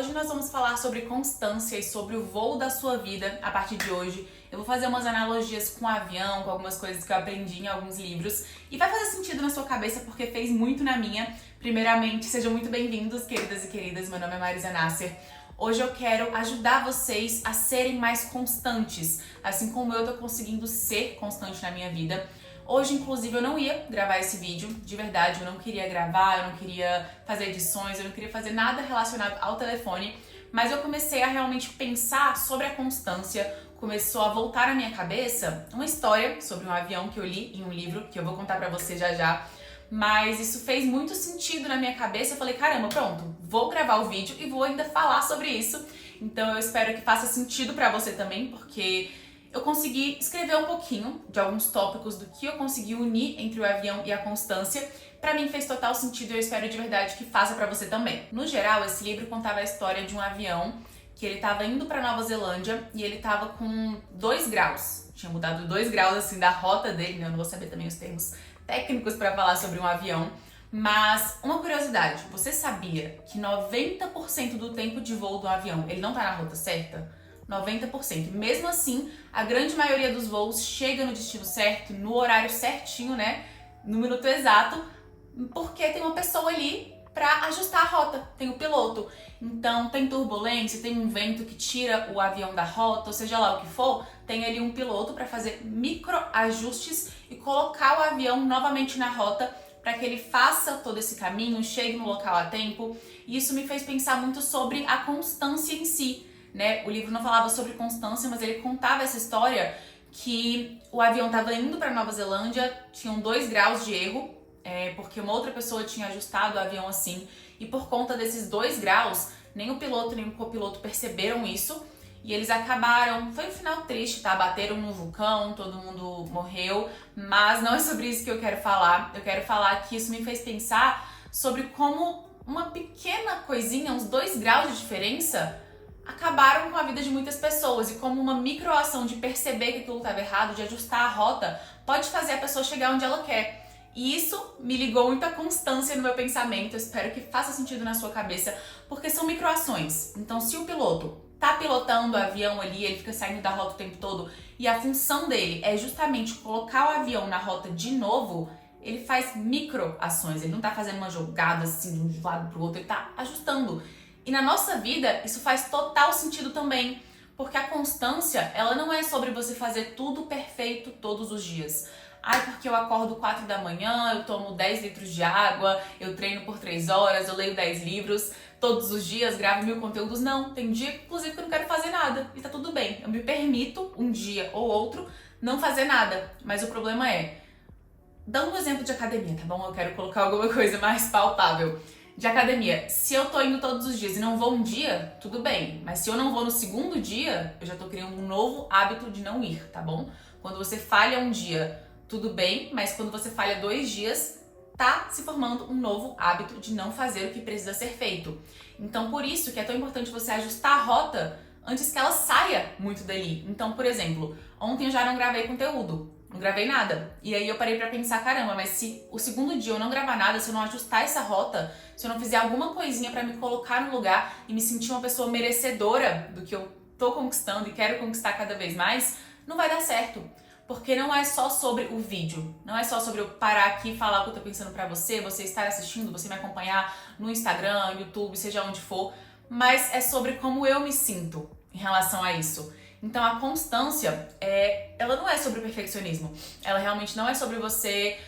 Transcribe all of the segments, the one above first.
Hoje nós vamos falar sobre constância e sobre o voo da sua vida a partir de hoje. Eu vou fazer umas analogias com o avião, com algumas coisas que eu aprendi em alguns livros e vai fazer sentido na sua cabeça porque fez muito na minha. Primeiramente, sejam muito bem-vindos, queridas e queridas. Meu nome é Marisa Nasser. Hoje eu quero ajudar vocês a serem mais constantes, assim como eu tô conseguindo ser constante na minha vida. Hoje, inclusive, eu não ia gravar esse vídeo, de verdade, eu não queria gravar, eu não queria fazer edições, eu não queria fazer nada relacionado ao telefone, mas eu comecei a realmente pensar sobre a constância, começou a voltar na minha cabeça uma história sobre um avião que eu li em um livro, que eu vou contar pra você já já, mas isso fez muito sentido na minha cabeça, eu falei, caramba, pronto, vou gravar o vídeo e vou ainda falar sobre isso, então eu espero que faça sentido pra você também, porque eu consegui escrever um pouquinho de alguns tópicos do que eu consegui unir entre o avião e a constância. Pra mim fez total sentido e eu espero de verdade que faça pra você também. No geral, esse livro contava a história de um avião que ele tava indo pra Nova Zelândia e ele tava com 2 graus. Tinha mudado 2 graus assim da rota dele, né? Eu não vou saber também os termos técnicos pra falar sobre um avião. Mas uma curiosidade, você sabia que 90% do tempo de voo do avião ele não tá na rota certa? 90%. Mesmo assim, a grande maioria dos voos chega no destino certo, no horário certinho, né? No minuto exato, porque tem uma pessoa ali para ajustar a rota, tem o piloto. Então, tem turbulência, tem um vento que tira o avião da rota, ou seja lá o que for, tem ali um piloto para fazer micro ajustes e colocar o avião novamente na rota para que ele faça todo esse caminho, chegue no local a tempo. E isso me fez pensar muito sobre a constância em si. Né? O livro não falava sobre constância, mas ele contava essa história que o avião estava indo para Nova Zelândia, tinham 2 graus de erro, porque uma outra pessoa tinha ajustado o avião assim, e por conta desses 2 graus, nem o piloto nem o copiloto perceberam isso, e eles acabaram, foi um final triste, tá? Bateram no vulcão, todo mundo morreu, mas não é sobre isso que eu quero falar. Eu quero falar que isso me fez pensar sobre como uma pequena coisinha, uns 2 graus de diferença, acabaram com a vida de muitas pessoas e como uma microação de perceber que aquilo estava errado, de ajustar a rota, pode fazer a pessoa chegar onde ela quer. E isso me ligou muito à constância no meu pensamento, eu espero que faça sentido na sua cabeça, porque são microações. Então, se o piloto tá pilotando o avião ali, ele fica saindo da rota o tempo todo, e a função dele é justamente colocar o avião na rota de novo, ele faz microações, ele não tá fazendo uma jogada assim de um lado pro outro, ele tá ajustando. E na nossa vida, isso faz total sentido também, porque a constância, ela não é sobre você fazer tudo perfeito todos os dias. Ai, porque eu acordo 4 da manhã, eu tomo 10 litros de água, eu treino por 3 horas, eu leio 10 livros, todos os dias gravo 1000 conteúdos. Não, tem dia, inclusive, que eu não quero fazer nada, e tá tudo bem. Eu me permito, um dia ou outro, não fazer nada, mas o problema é, dando um exemplo de academia, tá bom? Eu quero colocar alguma coisa mais palpável. De academia, se eu tô indo todos os dias e não vou um dia, tudo bem. Mas se eu não vou no segundo dia, eu já tô criando um novo hábito de não ir, tá bom? Quando você falha um dia, tudo bem. Mas quando você falha 2 dias, tá se formando um novo hábito de não fazer o que precisa ser feito. Então, por isso que é tão importante você ajustar a rota antes que ela saia muito dali. Então, por exemplo, ontem eu já não gravei conteúdo. Não gravei nada. E aí eu parei pra pensar, caramba, mas se o segundo dia eu não gravar nada, se eu não ajustar essa rota, se eu não fizer alguma coisinha pra me colocar no lugar e me sentir uma pessoa merecedora do que eu tô conquistando e quero conquistar cada vez mais, não vai dar certo. Porque não é só sobre o vídeo, não é só sobre eu parar aqui e falar o que eu tô pensando pra você, você estar assistindo, você me acompanhar no Instagram, YouTube, seja onde for, mas é sobre como eu me sinto em relação a isso. Então a constância, ela não é sobre o perfeccionismo, ela realmente não é sobre você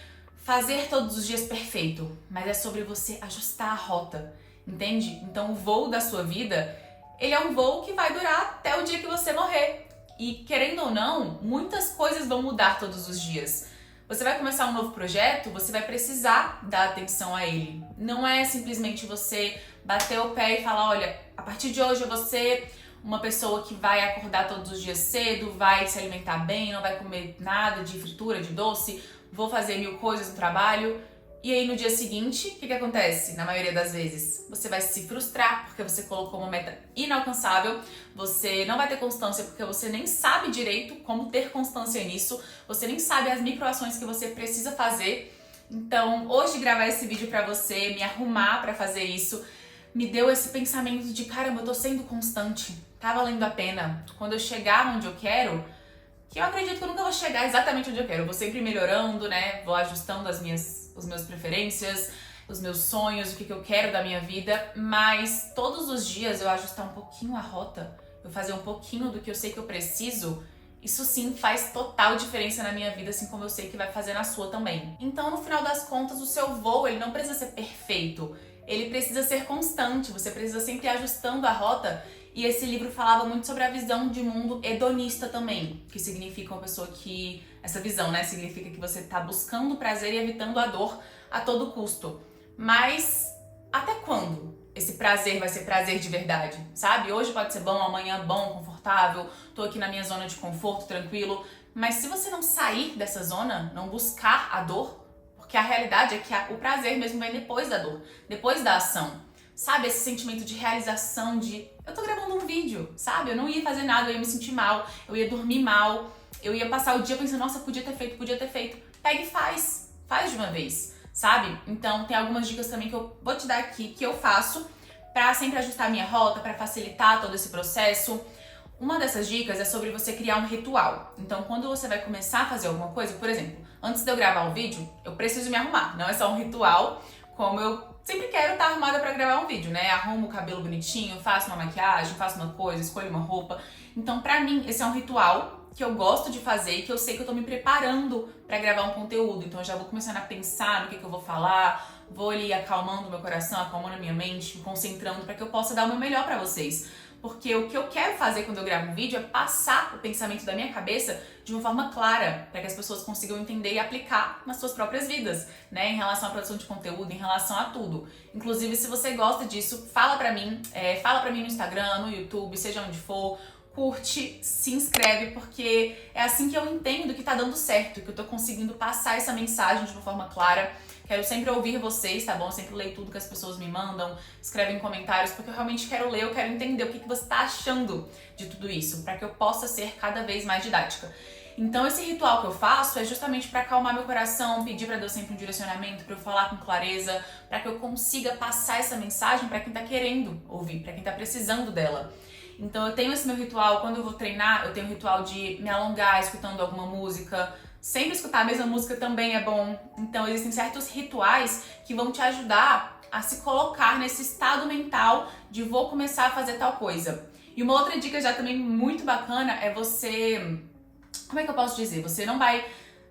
fazer todos os dias perfeito, mas é sobre você ajustar a rota, entende? Então o voo da sua vida, ele é um voo que vai durar até o dia que você morrer. E querendo ou não, muitas coisas vão mudar todos os dias. Você vai começar um novo projeto, você vai precisar dar atenção a ele. Não é simplesmente você bater o pé e falar, olha, a partir de hoje eu vou ser uma pessoa que vai acordar todos os dias cedo, vai se alimentar bem, não vai comer nada de fritura, de doce, vou fazer 1000 coisas no trabalho. E aí no dia seguinte, o que acontece? Na maioria das vezes, você vai se frustrar porque você colocou uma meta inalcançável, você não vai ter constância porque você nem sabe direito como ter constância nisso, você nem sabe as microações que você precisa fazer. Então, hoje gravar esse vídeo pra você, me arrumar pra fazer isso, me deu esse pensamento de, caramba, eu tô sendo constante, tá valendo a pena. Quando eu chegar onde eu quero, que eu acredito que eu nunca vou chegar exatamente onde eu quero, eu vou sempre melhorando, né, vou ajustando as meus preferências, os meus sonhos, o que eu quero da minha vida, mas todos os dias eu ajustar um pouquinho a rota, eu fazer um pouquinho do que eu sei que eu preciso, isso sim faz total diferença na minha vida, assim como eu sei que vai fazer na sua também. Então, no final das contas, o seu voo, ele não precisa ser perfeito, ele precisa ser constante, você precisa sempre ir ajustando a rota. E esse livro falava muito sobre a visão de mundo hedonista também, que significa uma pessoa que... Essa visão, né, significa que você tá buscando o prazer e evitando a dor a todo custo. Mas até quando esse prazer vai ser prazer de verdade, sabe? Hoje pode ser bom, amanhã bom, confortável, tô aqui na minha zona de conforto, tranquilo. Mas se você não sair dessa zona, não buscar a dor, porque a realidade é que o prazer mesmo vem depois da dor, depois da ação. Sabe, esse sentimento de realização, de eu tô gravando um vídeo, sabe? Eu não ia fazer nada, eu ia me sentir mal, eu ia dormir mal, eu ia passar o dia pensando, nossa, podia ter feito. Pega e faz de uma vez, sabe? Então tem algumas dicas também que eu vou te dar aqui, que eu faço pra sempre ajustar a minha rota, pra facilitar todo esse processo. Uma dessas dicas é sobre você criar um ritual. Então quando você vai começar a fazer alguma coisa, por exemplo, antes de eu gravar um vídeo, eu preciso me arrumar, não é só um ritual, como eu sempre quero estar arrumada pra gravar um vídeo, né? Arrumo o cabelo bonitinho, faço uma maquiagem, faço uma coisa, escolho uma roupa. Então, pra mim, esse é um ritual que eu gosto de fazer e que eu sei que eu tô me preparando pra gravar um conteúdo. Então, eu já vou começando a pensar no que eu vou falar, vou ali acalmando meu coração, acalmando a minha mente, me concentrando pra que eu possa dar o meu melhor pra vocês. Porque o que eu quero fazer quando eu gravo um vídeo é passar o pensamento da minha cabeça de uma forma clara, para que as pessoas consigam entender e aplicar nas suas próprias vidas, né? Em relação à produção de conteúdo, em relação a tudo. Inclusive, se você gosta disso, fala pra mim no Instagram, no YouTube, seja onde for, curte, se inscreve, porque é assim que eu entendo que tá dando certo, que eu tô conseguindo passar essa mensagem de uma forma clara. Quero sempre ouvir vocês, tá bom? Eu sempre leio tudo que as pessoas me mandam, escrevem comentários, porque eu realmente quero ler, eu quero entender o que você tá achando de tudo isso, para que eu possa ser cada vez mais didática. Então esse ritual que eu faço é justamente para acalmar meu coração, pedir para Deus sempre um direcionamento, para eu falar com clareza, para que eu consiga passar essa mensagem para quem tá querendo ouvir, para quem tá precisando dela. Então eu tenho esse meu ritual, quando eu vou treinar, eu tenho um ritual de me alongar escutando alguma música. Sempre escutar a mesma música também é bom. Então existem certos rituais que vão te ajudar a se colocar nesse estado mental de vou começar a fazer tal coisa. E uma outra dica já também muito bacana é você... Como é que eu posso dizer? Você não vai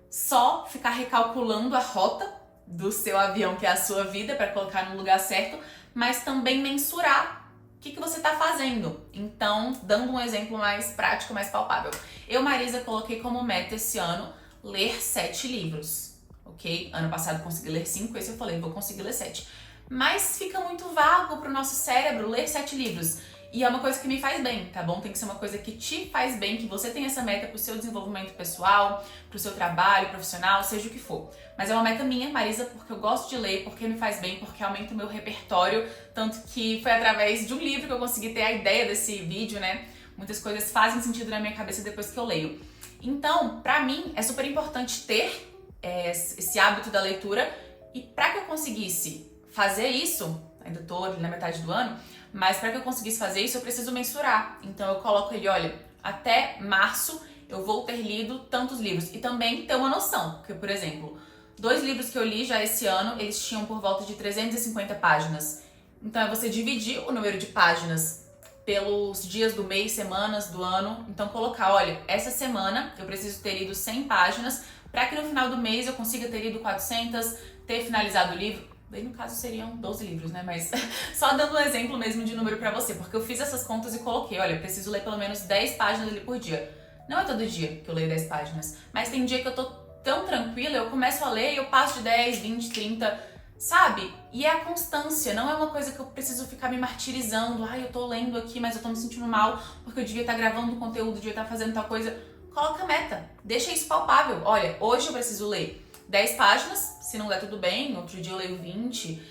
só ficar recalculando a rota do seu avião, que é a sua vida, para colocar no lugar certo, mas também mensurar o que você está fazendo. Então, dando um exemplo mais prático, mais palpável. Eu, Marisa, coloquei como meta esse ano ler 7 livros, ok? Ano passado consegui ler 5, esse eu falei, vou conseguir ler 7. Mas fica muito vago pro nosso cérebro ler 7 livros. E é uma coisa que me faz bem, tá bom? Tem que ser uma coisa que te faz bem, que você tem essa meta pro seu desenvolvimento pessoal, pro seu trabalho profissional, seja o que for. Mas é uma meta minha, Marisa, porque eu gosto de ler, porque me faz bem, porque aumenta o meu repertório. Tanto que foi através de um livro que eu consegui ter a ideia desse vídeo, né? Muitas coisas fazem sentido na minha cabeça depois que eu leio. Então, pra mim, é super importante ter esse hábito da leitura. E pra que eu conseguisse fazer isso, ainda tô ali na metade do ano, mas para que eu conseguisse fazer isso, eu preciso mensurar. Então eu coloco ele, olha, até março eu vou ter lido tantos livros. E também ter uma noção, porque, por exemplo, 2 livros que eu li já esse ano, eles tinham por volta de 350 páginas. Então é você dividir o número de páginas pelos dias do mês, semanas, do ano. Então colocar, olha, essa semana eu preciso ter lido 100 páginas para que no final do mês eu consiga ter lido 400, ter finalizado o livro. Bem, no caso seriam 12 livros, né? Mas só dando um exemplo mesmo de número pra você, porque eu fiz essas contas e coloquei, olha, eu preciso ler pelo menos 10 páginas ali por dia. Não é todo dia que eu leio 10 páginas, mas tem dia que eu tô tão tranquila, eu começo a ler e eu passo de 10, 20, 30, sabe? E é a constância, não é uma coisa que eu preciso ficar me martirizando. Ai, eu tô lendo aqui, mas eu tô me sentindo mal porque eu devia estar gravando conteúdo, devia estar fazendo tal coisa. Coloca a meta, deixa isso palpável. Olha, hoje eu preciso ler 10 páginas, se não der tudo bem, outro dia eu leio 20.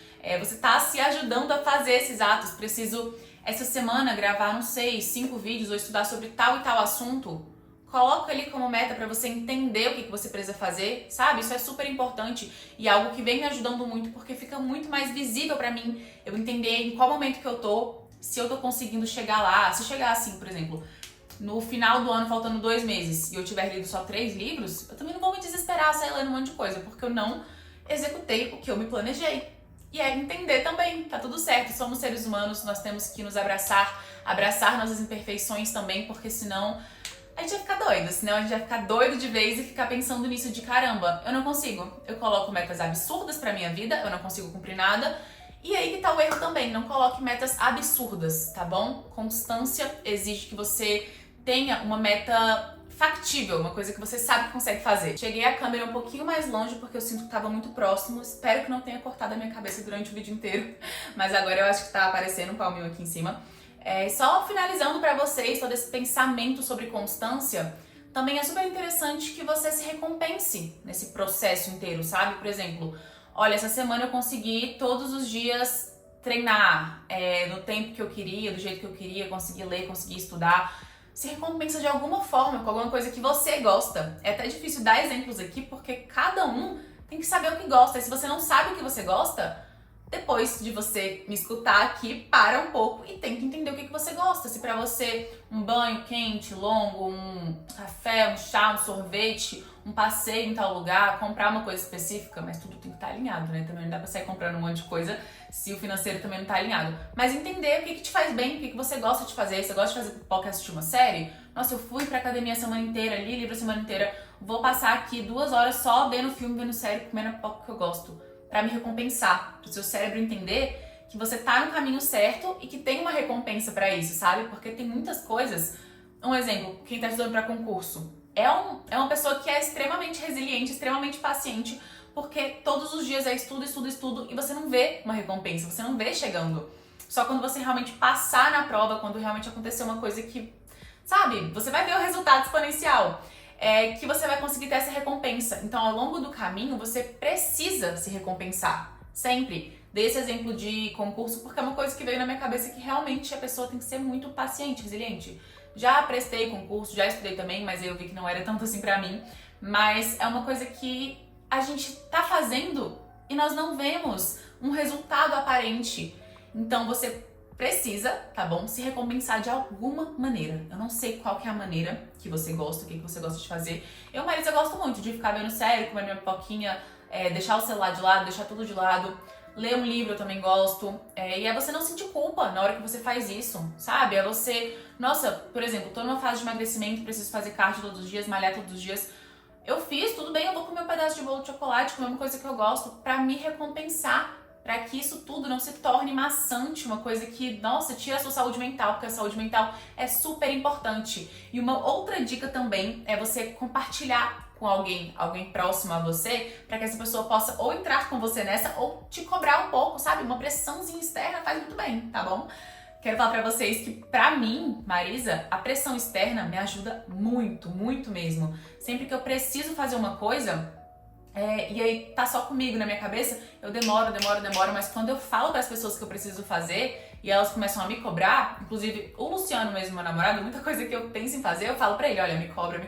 Você tá se ajudando a fazer esses atos. Preciso, essa semana, gravar, não sei, 5 vídeos ou estudar sobre tal e tal assunto. Coloca ali como meta pra você entender o que você precisa fazer, sabe? Isso é super importante e é algo que vem me ajudando muito porque fica muito mais visível pra mim eu entender em qual momento que eu tô, se eu tô conseguindo chegar lá. Se chegar assim, por exemplo, no final do ano, faltando 2 meses, e eu tiver lido só 3 livros, eu também não vou me desesperar, sair lendo um monte de coisa, porque eu não executei o que eu me planejei. E é entender também, tá tudo certo, somos seres humanos, nós temos que nos abraçar, abraçar nossas imperfeições também, porque senão a gente vai ficar doido, senão a gente vai ficar doido de vez e ficar pensando nisso de caramba, eu não consigo. Eu coloco metas absurdas pra minha vida, eu não consigo cumprir nada. E aí que tá o erro também, não coloque metas absurdas, tá bom? Constância exige que você tenha uma meta factível, uma coisa que você sabe que consegue fazer. Cheguei a câmera um pouquinho mais longe porque eu sinto que tava muito próximo, espero que não tenha cortado a minha cabeça durante o vídeo inteiro, mas agora eu acho que tá aparecendo um palminho aqui em cima. Só finalizando pra vocês todo esse pensamento sobre constância, também é super interessante que você se recompense nesse processo inteiro, sabe? Por exemplo, olha, essa semana eu consegui todos os dias treinar no tempo que eu queria, do jeito que eu queria, consegui ler, consegui estudar. Se recompensa de alguma forma, com alguma coisa que você gosta. É até difícil dar exemplos aqui, porque cada um tem que saber o que gosta. E se você não sabe o que você gosta, depois de você me escutar aqui, para um pouco e tenta entender o que você gosta. Se pra você um banho quente, longo, um café, um chá, um sorvete, um passeio em tal lugar, comprar uma coisa específica, mas tudo tem que estar alinhado, né? Também não dá pra sair comprando um monte de coisa se o financeiro também não tá alinhado. Mas entender o que te faz bem, o que você gosta de fazer. Você gosta de fazer pipoca e assistir uma série? Nossa, eu fui pra academia a semana inteira, li livro a semana inteira, vou passar aqui 2 horas só vendo filme, vendo série, comendo a pipoca que eu gosto. Pra me recompensar, pro seu cérebro entender que você tá no caminho certo e que tem uma recompensa pra isso, sabe? Porque tem muitas coisas. Um exemplo, quem tá estudando pra concurso é uma pessoa que é extremamente resiliente, extremamente paciente, porque todos os dias é estudo, estudo, estudo e você não vê uma recompensa, você não vê chegando. Só quando você realmente passar na prova, quando realmente acontecer uma coisa que, sabe, você vai ver o resultado exponencial. Que você vai conseguir ter essa recompensa. Então, ao longo do caminho, você precisa se recompensar. Sempre. Dei esse exemplo de concurso porque é uma coisa que veio na minha cabeça que realmente a pessoa tem que ser muito paciente, resiliente. Já prestei concurso, já estudei também, mas eu vi que não era tanto assim pra mim. Mas é uma coisa que a gente tá fazendo e nós não vemos um resultado aparente. Então, você precisa, tá bom? Se recompensar de alguma maneira. Eu não sei qual que é a maneira que você gosta, o que você gosta de fazer. Eu, Marisa, gosto muito de ficar vendo série, comer minha pipoquinha, deixar o celular de lado, deixar tudo de lado. Ler um livro eu também gosto. E é você não sentir culpa na hora que você faz isso, sabe? É você... Nossa, por exemplo, tô numa fase de emagrecimento, preciso fazer cardio todos os dias, malhar todos os dias. Eu fiz, tudo bem, eu vou comer um pedaço de bolo de chocolate, comer uma coisa que eu gosto, pra me recompensar. Pra que isso tudo não se torne maçante, uma coisa que, nossa, tira a sua saúde mental, porque a saúde mental é super importante. E uma outra dica também é você compartilhar com alguém próximo a você, pra que essa pessoa possa ou entrar com você nessa ou te cobrar um pouco, sabe? Uma pressãozinha externa faz muito bem, tá bom? Quero falar pra vocês que, pra mim, Marisa, a pressão externa me ajuda muito, muito mesmo. Sempre que eu preciso fazer uma coisa... e aí tá só comigo na minha cabeça, eu demoro, mas quando eu falo para as pessoas que eu preciso fazer e elas começam a me cobrar, inclusive o Luciano mesmo, meu namorado, muita coisa que eu penso em fazer, eu falo pra ele, olha, me cobra.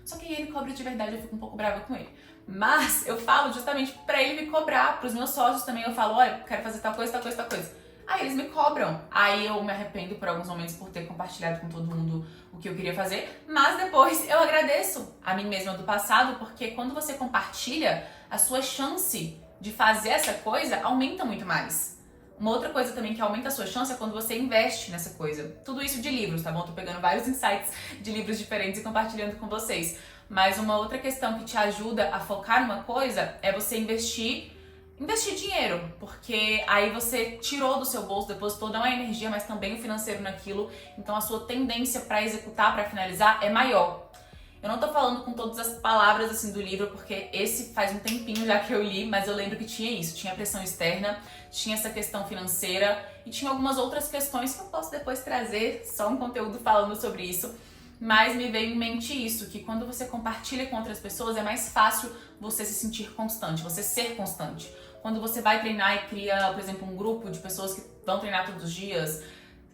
Só que ele cobra de verdade, eu fico um pouco brava com ele. Mas eu falo justamente pra ele me cobrar, pros meus sócios também, eu falo, olha, quero fazer tal coisa. Aí eles me cobram. Aí eu me arrependo por alguns momentos por ter compartilhado com todo mundo o que eu queria fazer, mas depois eu agradeço a mim mesma do passado, porque quando você compartilha, a sua chance de fazer essa coisa aumenta muito mais. Uma outra coisa também que aumenta a sua chance é quando você investe nessa coisa. Tudo isso de livros, tá bom? Tô pegando vários insights de livros diferentes e compartilhando com vocês. Mas uma outra questão que te ajuda a focar numa coisa é você investir dinheiro, porque aí você tirou do seu bolso, depositou não a energia, mas também o financeiro naquilo, então a sua tendência para executar, para finalizar é maior. Eu não tô falando com todas as palavras assim do livro, porque esse faz um tempinho já que eu li, mas eu lembro que tinha isso, tinha pressão externa, tinha essa questão financeira e tinha algumas outras questões que eu posso depois trazer só um conteúdo falando sobre isso. Mas me veio em mente isso, que quando você compartilha com outras pessoas é mais fácil você se sentir constante, você ser constante. Quando você vai treinar e cria, por exemplo, um grupo de pessoas que vão treinar todos os dias,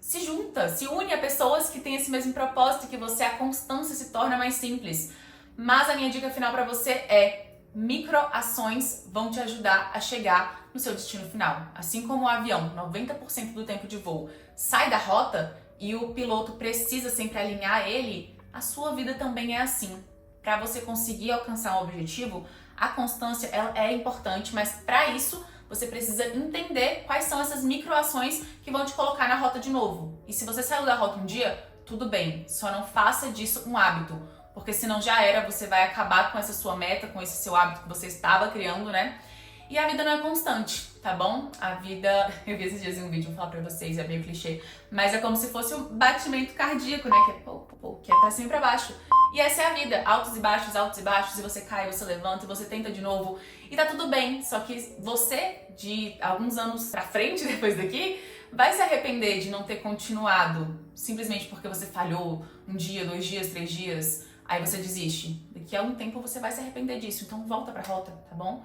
se junta, se une a pessoas que têm esse mesmo propósito que você, a constância se torna mais simples. Mas a minha dica final para você é: microações vão te ajudar a chegar no seu destino final. Assim como o avião, 90% do tempo de voo, sai da rota e o piloto precisa sempre alinhar ele, a sua vida também é assim. Para você conseguir alcançar um objetivo, a constância ela é importante, mas para isso você precisa entender quais são essas microações que vão te colocar na rota de novo. E se você saiu da rota um dia, tudo bem, só não faça disso um hábito, porque senão já era, você vai acabar com essa sua meta, com esse seu hábito que você estava criando, né? E a vida não é constante, tá bom? A vida, eu vi esses dias em um vídeo, vou falar pra vocês, é meio clichê, mas é como se fosse um batimento cardíaco, né? Que é pra cima e pra baixo. E essa é a vida, altos e baixos, e você cai, você levanta, e você tenta de novo, e tá tudo bem, só que você, de alguns anos pra frente, depois daqui, vai se arrepender de não ter continuado, simplesmente porque você falhou um dia, 2 dias, 3 dias, aí você desiste. Daqui a um tempo você vai se arrepender disso, então volta pra rota, tá bom?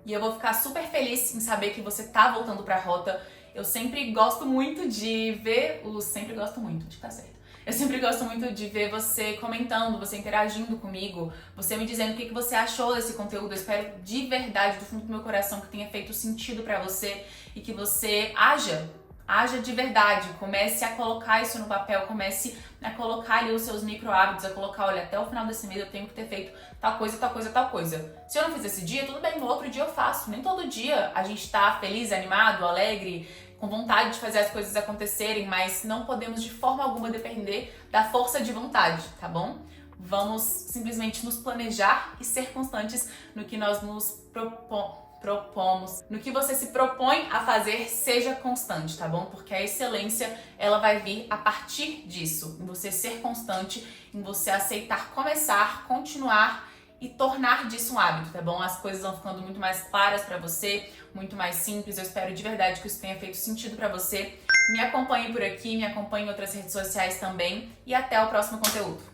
E eu vou ficar super feliz em saber que você tá voltando pra rota. Eu sempre gosto muito de ver Sempre gosto muito, de tá certo. Eu sempre gosto muito de ver você comentando, você interagindo comigo, você me dizendo o que você achou desse conteúdo. Eu espero de verdade, do fundo do meu coração, que tenha feito sentido pra você e que você haja de verdade, comece a colocar isso no papel, comece a colocar ali os seus micro hábitos, a colocar, olha, até o final desse mês eu tenho que ter feito tal coisa, tal coisa, tal coisa. Se eu não fiz esse dia, tudo bem, no outro dia eu faço. Nem todo dia a gente tá feliz, animado, alegre, com vontade de fazer as coisas acontecerem, mas não podemos de forma alguma depender da força de vontade, tá bom? Vamos simplesmente nos planejar e ser constantes no que nós nos propomos. No que você se propõe a fazer, seja constante, tá bom? Porque a excelência, ela vai vir a partir disso, em você ser constante, em você aceitar começar, continuar e tornar disso um hábito, tá bom? As coisas vão ficando muito mais claras pra você, muito mais simples. Eu espero de verdade que isso tenha feito sentido pra você. Me acompanhe por aqui, me acompanhe em outras redes sociais também e até o próximo conteúdo.